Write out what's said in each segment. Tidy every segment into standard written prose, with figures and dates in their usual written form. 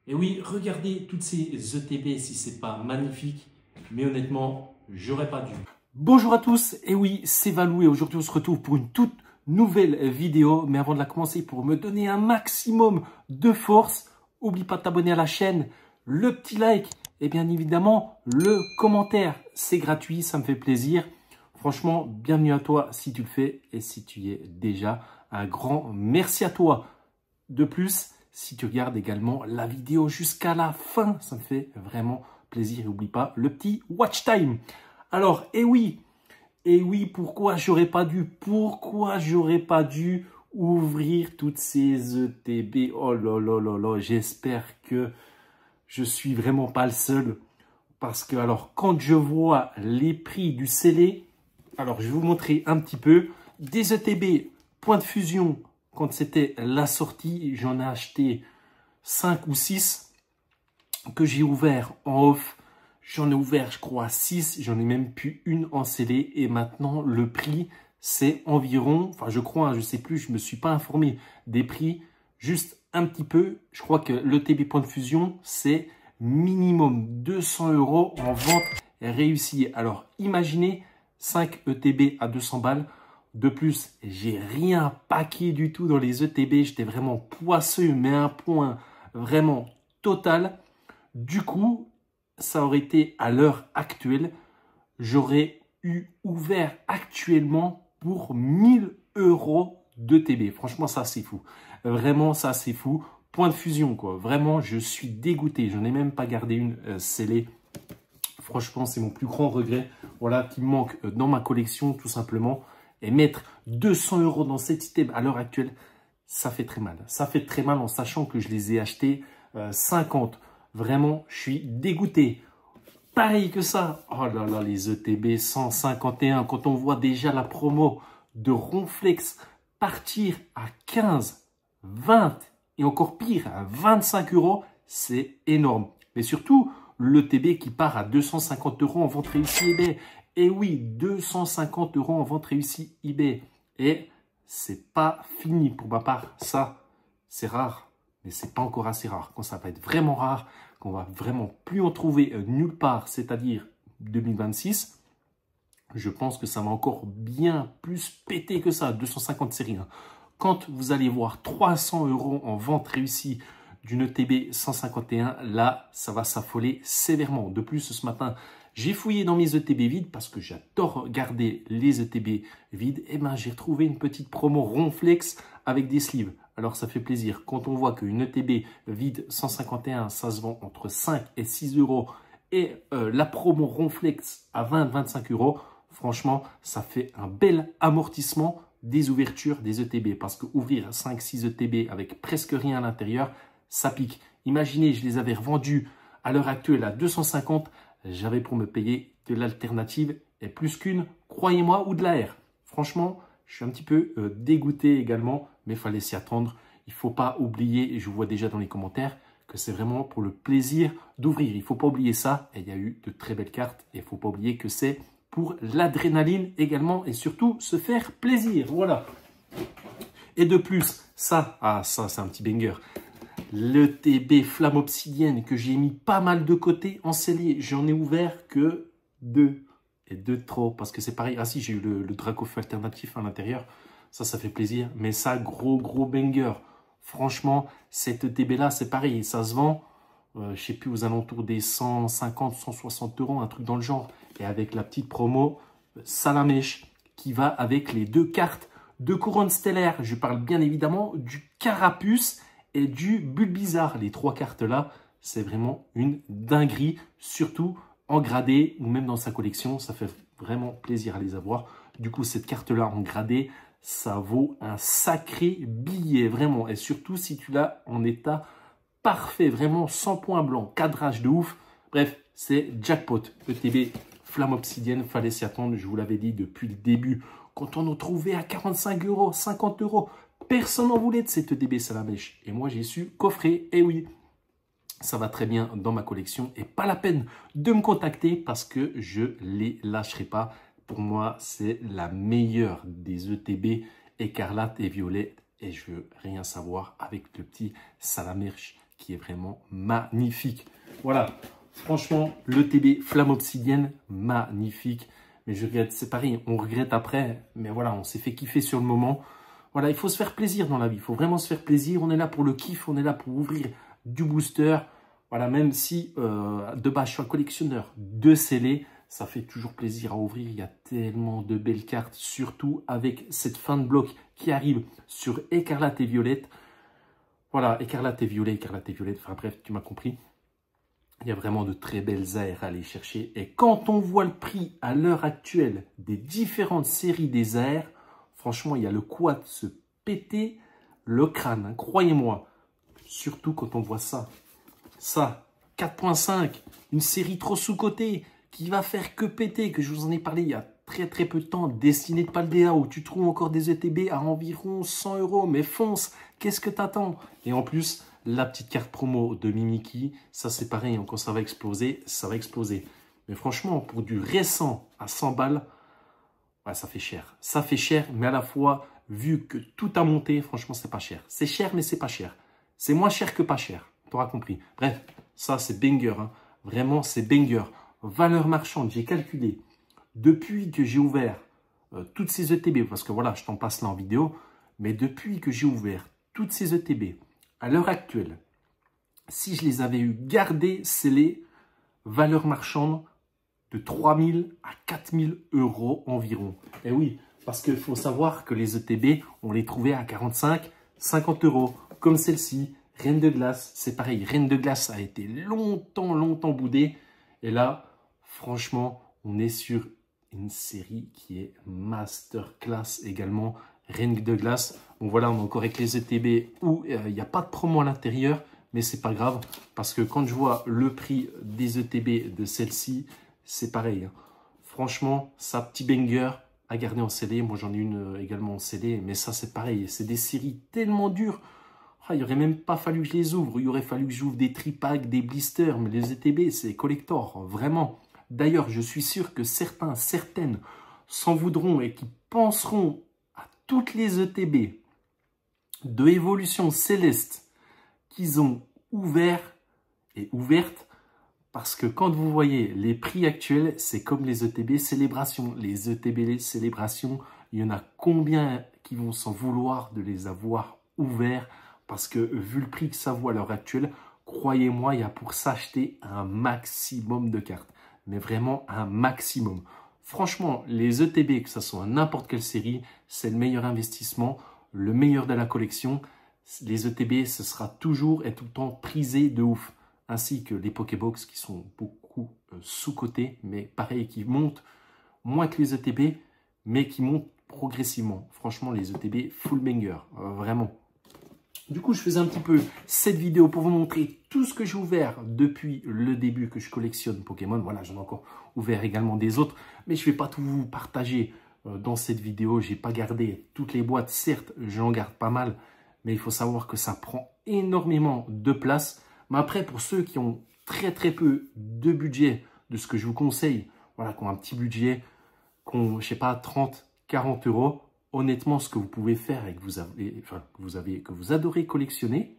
Et oui, regardez toutes ces ETB si c'est pas magnifique, mais honnêtement, j'aurais pas dû. Bonjour à tous, et oui, c'est Valou et aujourd'hui on se retrouve pour une toute nouvelle vidéo. Mais avant de la commencer, pour me donner un maximum de force, n'oublie pas de t'abonner à la chaîne, le petit like et bien évidemment le commentaire. C'est gratuit, ça me fait plaisir. Franchement, bienvenue à toi si tu le fais et si tu y es déjà, un grand merci à toi. De plus, si tu regardes également la vidéo jusqu'à la fin, ça me fait vraiment plaisir. N'oublie pas le petit watch time. Alors, et oui, pourquoi j'aurais pas dû ouvrir toutes ces ETB? Oh là là là là, j'espère que je suis vraiment pas le seul. Parce que, alors, quand je vois les prix du scellé, alors je vais vous montrer un petit peu. Des ETB, point de fusion, quand c'était la sortie, j'en ai acheté 5 ou 6 que j'ai ouvert en off. J'en ai ouvert, je crois, 6. J'en ai même plus une en scellé. Et maintenant, le prix, c'est environ, enfin je crois, hein, je sais plus, je me suis pas informé des prix. Juste un petit peu, je crois que l'ETB point de fusion, c'est minimum 200 € en vente réussie. Alors, imaginez 5 ETB à 200 balles. De plus, j'ai rien paqué du tout dans les ETB. J'étais vraiment poisseux, mais à un point vraiment total. Du coup, ça aurait été à l'heure actuelle, j'aurais eu ouvert actuellement pour 1000 € d'ETB. Franchement, ça c'est fou. Vraiment, ça c'est fou. Point de fusion, quoi. Vraiment, je suis dégoûté. Je n'en ai même pas gardé une scellée. Franchement, c'est mon plus grand regret. Voilà, qui me manque dans ma collection, tout simplement. Et mettre 200 € dans cet item à l'heure actuelle, ça fait très mal. Ça fait très mal en sachant que je les ai achetés 50. Vraiment, je suis dégoûté. Pareil que ça. Oh là là, les ETB 151. Quand on voit déjà la promo de Ronflex partir à 15, 20 et encore pire à 25 €, c'est énorme. Mais surtout, l'ETB qui part à 250 € en vente réussie eBay. Et oui, 250 € en vente réussie eBay. Et c'est pas fini pour ma part. Ça, c'est rare. Mais c'est pas encore assez rare. Quand ça va être vraiment rare, qu'on va vraiment plus en trouver nulle part, c'est-à-dire 2026, je pense que ça va encore bien plus péter que ça. 250, c'est rien. Quand vous allez voir 300 € en vente réussie d'une ETB 151, là, ça va s'affoler sévèrement. De plus, ce matin, j'ai fouillé dans mes ETB vides parce que j'adore garder les ETB vides. Et ben, j'ai retrouvé une petite promo Ronflex avec des sleeves. Alors, ça fait plaisir. Quand on voit qu'une ETB vide 151, ça se vend entre 5 et 6 € et la promo Ronflex à 20-25 €, franchement, ça fait un bel amortissement des ouvertures des ETB. Parce que ouvrir 5-6 ETB avec presque rien à l'intérieur, ça pique. Imaginez, je les avais revendus à l'heure actuelle à 250. J'avais pour me payer de l'alternative et plus qu'une, croyez-moi, ou de la R. Franchement, je suis un petit peu dégoûté également, mais il fallait s'y attendre. Il ne faut pas oublier, et je vois déjà dans les commentaires, que c'est vraiment pour le plaisir d'ouvrir. Il ne faut pas oublier ça. Et il y a eu de très belles cartes. Et il ne faut pas oublier que c'est pour l'adrénaline également et surtout se faire plaisir. Voilà. Et de plus, ça c'est un petit banger. Le TB Flamme Obsidienne que j'ai mis pas mal de côté en scellé. J'en ai ouvert que 2. Et 2 de trop. Parce que c'est pareil. Ah si, j'ai eu le Dracofeu alternatif à l'intérieur. Ça fait plaisir. Mais ça, gros banger. Franchement, cette ETB là, c'est pareil. Ça se vend, je sais plus, aux alentours des 150, 160 €, un truc dans le genre. Et avec la petite promo Salamèche qui va avec les 2 cartes de couronne stellaire. Je parle bien évidemment du Carapuce et du Bulbizarre. Les 3 cartes-là, c'est vraiment une dinguerie, surtout en gradé ou même dans sa collection. Ça fait vraiment plaisir à les avoir. Du coup, cette carte-là en gradé, ça vaut un sacré billet, vraiment. Et surtout, si tu l'as en état parfait, vraiment sans point blanc, cadrage de ouf. Bref, c'est jackpot. ETB Flamme Obsidienne, fallait s'y attendre. Je vous l'avais dit depuis le début. Quand on en trouvait à 45 €, 50 €, personne n'en voulait de cette ETB Salamèche. Et moi, j'ai su coffrer. Et oui, ça va très bien dans ma collection. Et pas la peine de me contacter parce que je les lâcherai pas. Pour moi, c'est la meilleure des ETB écarlate et violette. Et je veux rien savoir avec le petit Salamèche qui est vraiment magnifique. Voilà, franchement, le TB Flamme Obsidienne, magnifique. Mais je regrette, c'est pareil, on regrette après. Mais voilà, on s'est fait kiffer sur le moment. Voilà, il faut se faire plaisir dans la vie. Il faut vraiment se faire plaisir. On est là pour le kiff, on est là pour ouvrir du booster. Voilà, même si de base, je suis un collectionneur de scellés, ça fait toujours plaisir à ouvrir. Il y a tellement de belles cartes, surtout avec cette fin de bloc qui arrive sur Écarlate et Violette. Voilà, Écarlate et Violette, enfin bref, tu m'as compris. Il y a vraiment de très belles AR à aller chercher. Et quand on voit le prix à l'heure actuelle des différentes séries des AR, franchement, il y a le quoi de se péter le crâne, hein, croyez-moi. Surtout quand on voit ça. Ça, 4.5, une série trop sous-cotée qui va faire que péter, que je vous en ai parlé il y a très peu de temps, Destinée de Paldea, où tu trouves encore des ETB à environ 100 €, mais fonce, qu'est-ce que t'attends? Et en plus, la petite carte promo de Mimikyu, ça c'est pareil, quand ça va exploser, ça va exploser. Mais franchement, pour du récent à 100 balles, ouais, ça fait cher. Ça fait cher, mais à la fois, vu que tout a monté, franchement, c'est pas cher. C'est cher, mais c'est pas cher. C'est moins cher que pas cher. Tu auras compris. Bref, ça, c'est banger. Hein. Vraiment, c'est banger. Valeur marchande, j'ai calculé. Depuis que j'ai ouvert toutes ces ETB, parce que voilà, je t'en passe là en vidéo, mais depuis que j'ai ouvert toutes ces ETB, à l'heure actuelle, si je les avais eu gardées scellées, valeur marchande de 3 000 à 4 000 € environ. Et oui, parce qu'il faut savoir que les ETB, on les trouvait à 45, 50 €, comme celle-ci. Reine de glace, c'est pareil. Reine de glace a été longtemps boudée. Et là, franchement, on est sur une série qui est masterclass également. Reine de glace. Bon voilà, on est encore avec les ETB où il n'y a pas de promo à l'intérieur. Mais c'est pas grave. Parce que quand je vois le prix des ETB de celle-ci, c'est pareil. Hein. Franchement, ça, petit banger à garder en scellé. Moi, j'en ai une également en scellé. Mais ça, c'est pareil. C'est des séries tellement dures. Ah, il n'aurait même pas fallu que je les ouvre. Il aurait fallu que j'ouvre des tripacks, des blisters. Mais les ETB, c'est collector, vraiment. D'ailleurs, je suis sûr que certaines s'en voudront et qui penseront à toutes les ETB de Évolution Céleste qu'ils ont ouvert et ouvertes. Parce que quand vous voyez les prix actuels, c'est comme les ETB Célébration. Les ETB Célébration, il y en a combien qui vont s'en vouloir de les avoir ouverts? Parce que vu le prix que ça vaut à l'heure actuelle, croyez-moi, il y a pour s'acheter un maximum de cartes. Mais vraiment un maximum. Franchement, les ETB, que ce soit n'importe quelle série, c'est le meilleur investissement, le meilleur de la collection. Les ETB, ce sera toujours et tout le temps prisé de ouf. Ainsi que les Pokébox qui sont beaucoup sous-cotés, mais pareil, qui montent moins que les ETB, mais qui montent progressivement. Franchement, les ETB, full banger, vraiment. Du coup, je faisais un petit peu cette vidéo pour vous montrer tout ce que j'ai ouvert depuis le début que je collectionne Pokémon. Voilà, j'en ai encore ouvert également des autres, mais je ne vais pas tout vous partager dans cette vidéo. Je n'ai pas gardé toutes les boîtes. Certes, j'en garde pas mal, mais il faut savoir que ça prend énormément de place. Mais après, pour ceux qui ont très peu de budget, de ce que je vous conseille, voilà, qui ont un petit budget, qui ont, je sais pas, 30, 40 €, honnêtement, ce que vous pouvez faire et que vous adorez collectionner,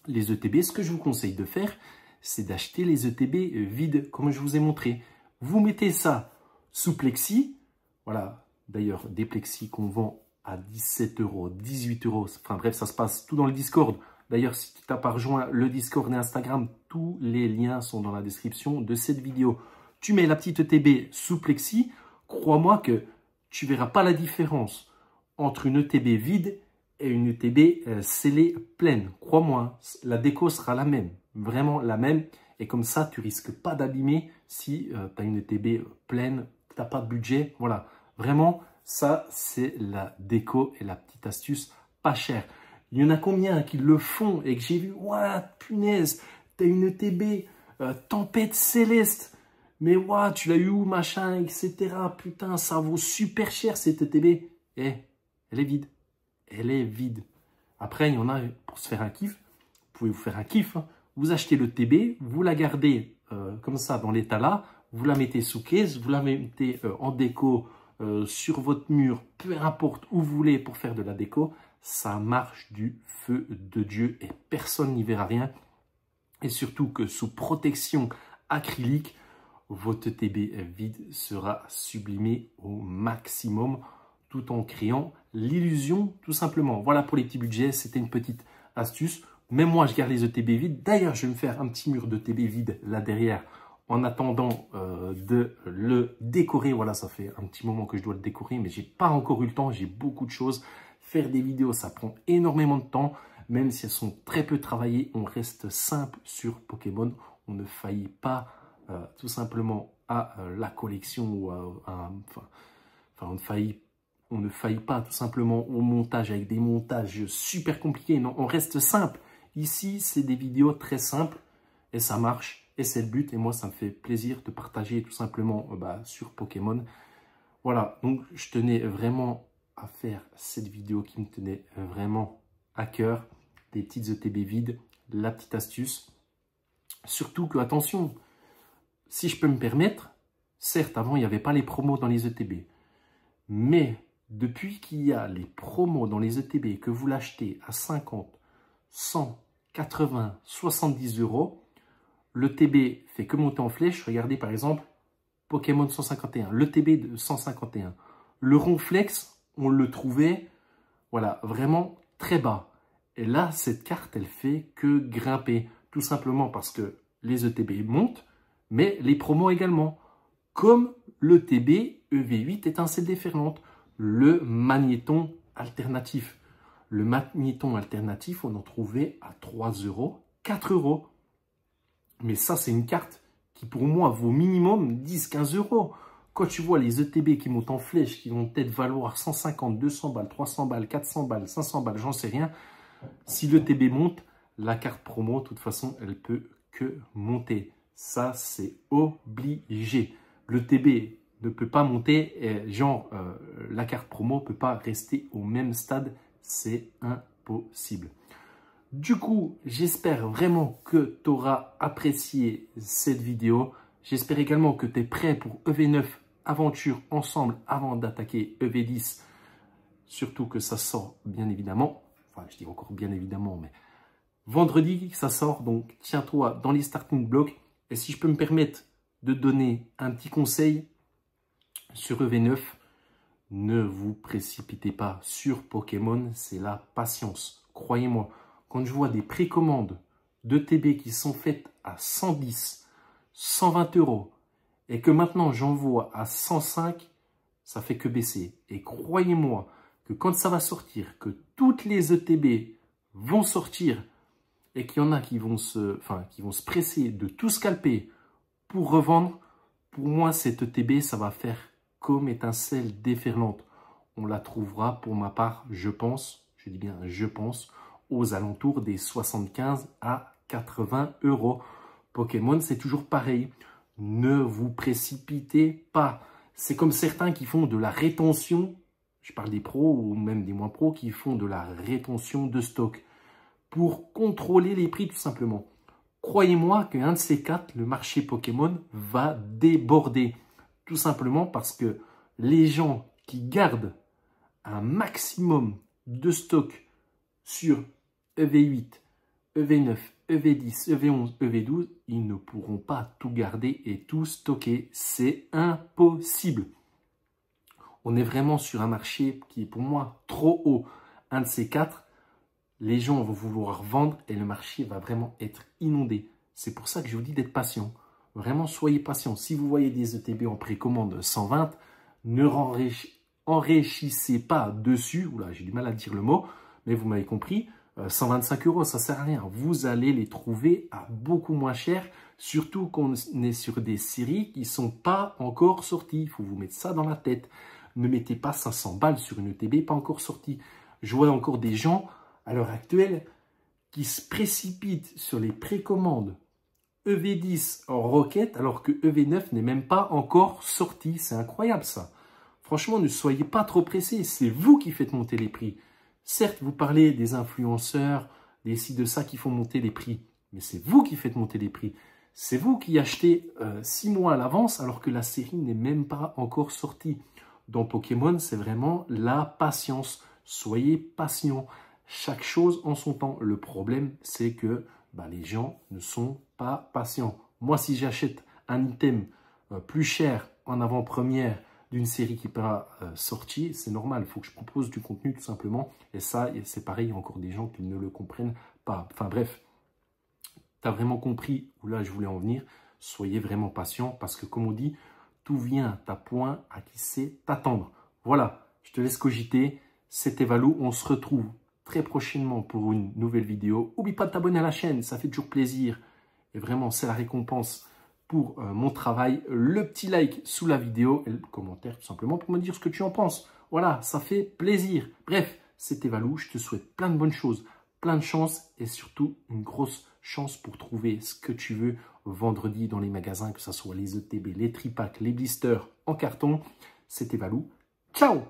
les ETB, ce que je vous conseille de faire, c'est d'acheter les ETB vides, comme je vous ai montré. Vous mettez ça sous plexi, voilà, d'ailleurs, des plexis qu'on vend à 17 €, 18 €, enfin bref, ça se passe tout dans le Discord. D'ailleurs, si tu n'as pas rejoint le Discord et Instagram, tous les liens sont dans la description de cette vidéo. Tu mets la petite ETB sous plexi, crois-moi que tu ne verras pas la différence entre une ETB vide et une ETB scellée pleine. Crois-moi, la déco sera la même, vraiment la même. Et comme ça, tu risques pas d'abîmer si tu as une ETB pleine, tu n'as pas de budget. Voilà, vraiment, ça, c'est la déco et la petite astuce pas chère. Il y en a combien qui le font et que j'ai vu, ouah, punaise, tu as une ETB Tempête Céleste. Mais ouah, tu l'as eu où, machin, etc. Putain, ça vaut super cher cette ETB. Eh, elle est vide. Elle est vide. Après, il y en a pour se faire un kiff. Vous pouvez vous faire un kiff. Hein. Vous achetez le TB, vous la gardez comme ça dans l'état là. Vous la mettez sous caisse, vous la mettez en déco sur votre mur, peu importe où vous voulez pour faire de la déco. Ça marche du feu de Dieu et personne n'y verra rien. et surtout que sous protection acrylique, votre TB vide sera sublimé au maximum tout en créant l'illusion tout simplement. Voilà pour les petits budgets, c'était une petite astuce. Même moi, je garde les ETB vides. D'ailleurs, je vais me faire un petit mur de TB vide là derrière en attendant de le décorer. Voilà, ça fait un petit moment que je dois le décorer, mais j'ai pas encore eu le temps. J'ai beaucoup de choses. Faire des vidéos, ça prend énormément de temps. Même si elles sont très peu travaillées, on reste simple sur Pokémon. On ne faillit pas tout simplement à la collection ou on ne faillit pas tout simplement au montage avec des montages super compliqués. Non, on reste simple. Ici, c'est des vidéos très simples et ça marche et c'est le but. Et moi, ça me fait plaisir de partager tout simplement sur Pokémon. Voilà, donc je tenais vraiment à faire cette vidéo qui me tenait vraiment à cœur. Des petites ETB vides, la petite astuce. Surtout que, attention, si je peux me permettre, certes, avant, il n'y avait pas les promos dans les ETB. Mais depuis qu'il y a les promos dans les ETB, que vous l'achetez à 50, 100, 80, 70 €, le TB fait que monter en flèche. Regardez par exemple Pokémon 151, le TB de 151. Le Ronflex, on le trouvait voilà, vraiment très bas. Et là, cette carte, elle fait que grimper. Tout simplement parce que les ETB montent, mais les promos également. Comme le TB EV8 étincelle déferlante, le magnéton alternatif. Le magnéton alternatif, on en trouvait à 3 €, 4 €. Mais ça, c'est une carte qui, pour moi, vaut minimum 10-15 €. Quand tu vois les ETB qui montent en flèche, qui vont peut-être valoir 150, 200 balles, 300 balles, 400 balles, 500 balles, j'en sais rien. Si le TB monte, la carte promo, de toute façon, elle peut que monter. Ça, c'est obligé. Le TB ne peut pas monter, et la carte promo ne peut pas rester au même stade. C'est impossible. Du coup, j'espère vraiment que tu auras apprécié cette vidéo. J'espère également que tu es prêt pour EV9 aventure ensemble avant d'attaquer EV10. Surtout que ça sort bien évidemment. Enfin, je dis encore bien évidemment, mais vendredi, ça sort. Donc, tiens-toi dans les starting blocks. Et si je peux me permettre de donner un petit conseil sur EV9, ne vous précipitez pas sur Pokémon. C'est la patience. Croyez-moi, quand je vois des précommandes de TB qui sont faites à 110, 120 € et que maintenant j'en vois à 105, ça fait que baisser. Et croyez-moi que quand ça va sortir, que toutes les ETB vont sortir et qu'il y en a qui vont se presser de tout scalper pour revendre, pour moi, cette ETB, ça va faire comme étincelle déferlante. On la trouvera, pour ma part, je pense, je dis bien je pense, aux alentours des 75 à 80 €. Pokémon, c'est toujours pareil. Ne vous précipitez pas. C'est comme certains qui font de la rétention, je parle des pros ou même des moins pros, qui font de la rétention de stock pour contrôler les prix tout simplement. Croyez-moi qu'un de ces quatre, le marché Pokémon va déborder. Tout simplement parce que les gens qui gardent un maximum de stock sur EV8, EV9, EV10, EV11, EV12, ils ne pourront pas tout garder et tout stocker. C'est impossible. On est vraiment sur un marché qui est pour moi trop haut. Un de ces quatre, les gens vont vouloir vendre et le marché va vraiment être inondé. C'est pour ça que je vous dis d'être patient. Vraiment, soyez patient. Si vous voyez des ETB en précommande 120, ne enrichissez pas dessus. Oula, j'ai du mal à dire le mot, mais vous m'avez compris. 125 €, ça sert à rien. Vous allez les trouver à beaucoup moins cher, surtout qu'on est sur des séries qui ne sont pas encore sorties. Il faut vous mettre ça dans la tête. Ne mettez pas 500 balles sur une ETB pas encore sortie. Je vois encore des gens, à l'heure actuelle, qui se précipitent sur les précommandes EV10 en Rocket, alors que EV9 n'est même pas encore sorti. C'est incroyable ça. Franchement, ne soyez pas trop pressés. C'est vous qui faites monter les prix. Certes, vous parlez des influenceurs, des ci, de ça qui font monter les prix. Mais c'est vous qui faites monter les prix. C'est vous qui achetez 6 mois à l'avance alors que la série n'est même pas encore sortie. Dans Pokémon, c'est vraiment la patience. Soyez patient. Chaque chose en son temps. Le problème, c'est que bah, les gens ne sont pas patients. Moi, si j'achète un item plus cher en avant-première d'une série qui n'est pas sortie, c'est normal. Il faut que je propose du contenu tout simplement. Et ça, c'est pareil, il y a encore des gens qui ne le comprennent pas. Enfin bref, tu as vraiment compris où là je voulais en venir. Soyez vraiment patient parce que comme on dit, tout vient à point à qui sait t'attendre. Voilà, je te laisse cogiter. C'était Valou. On se retrouve très prochainement pour une nouvelle vidéo. N'oublie pas de t'abonner à la chaîne, ça fait toujours plaisir. Et vraiment, c'est la récompense pour mon travail. Le petit like sous la vidéo et le commentaire tout simplement pour me dire ce que tu en penses. Voilà, ça fait plaisir. Bref, c'était Valou. Je te souhaite plein de bonnes choses, plein de chance et surtout une grosse chance pour trouver ce que tu veux vendredi dans les magasins, que ce soit les ETB, les tripacks, les blisters en carton. C'était Valou. Ciao!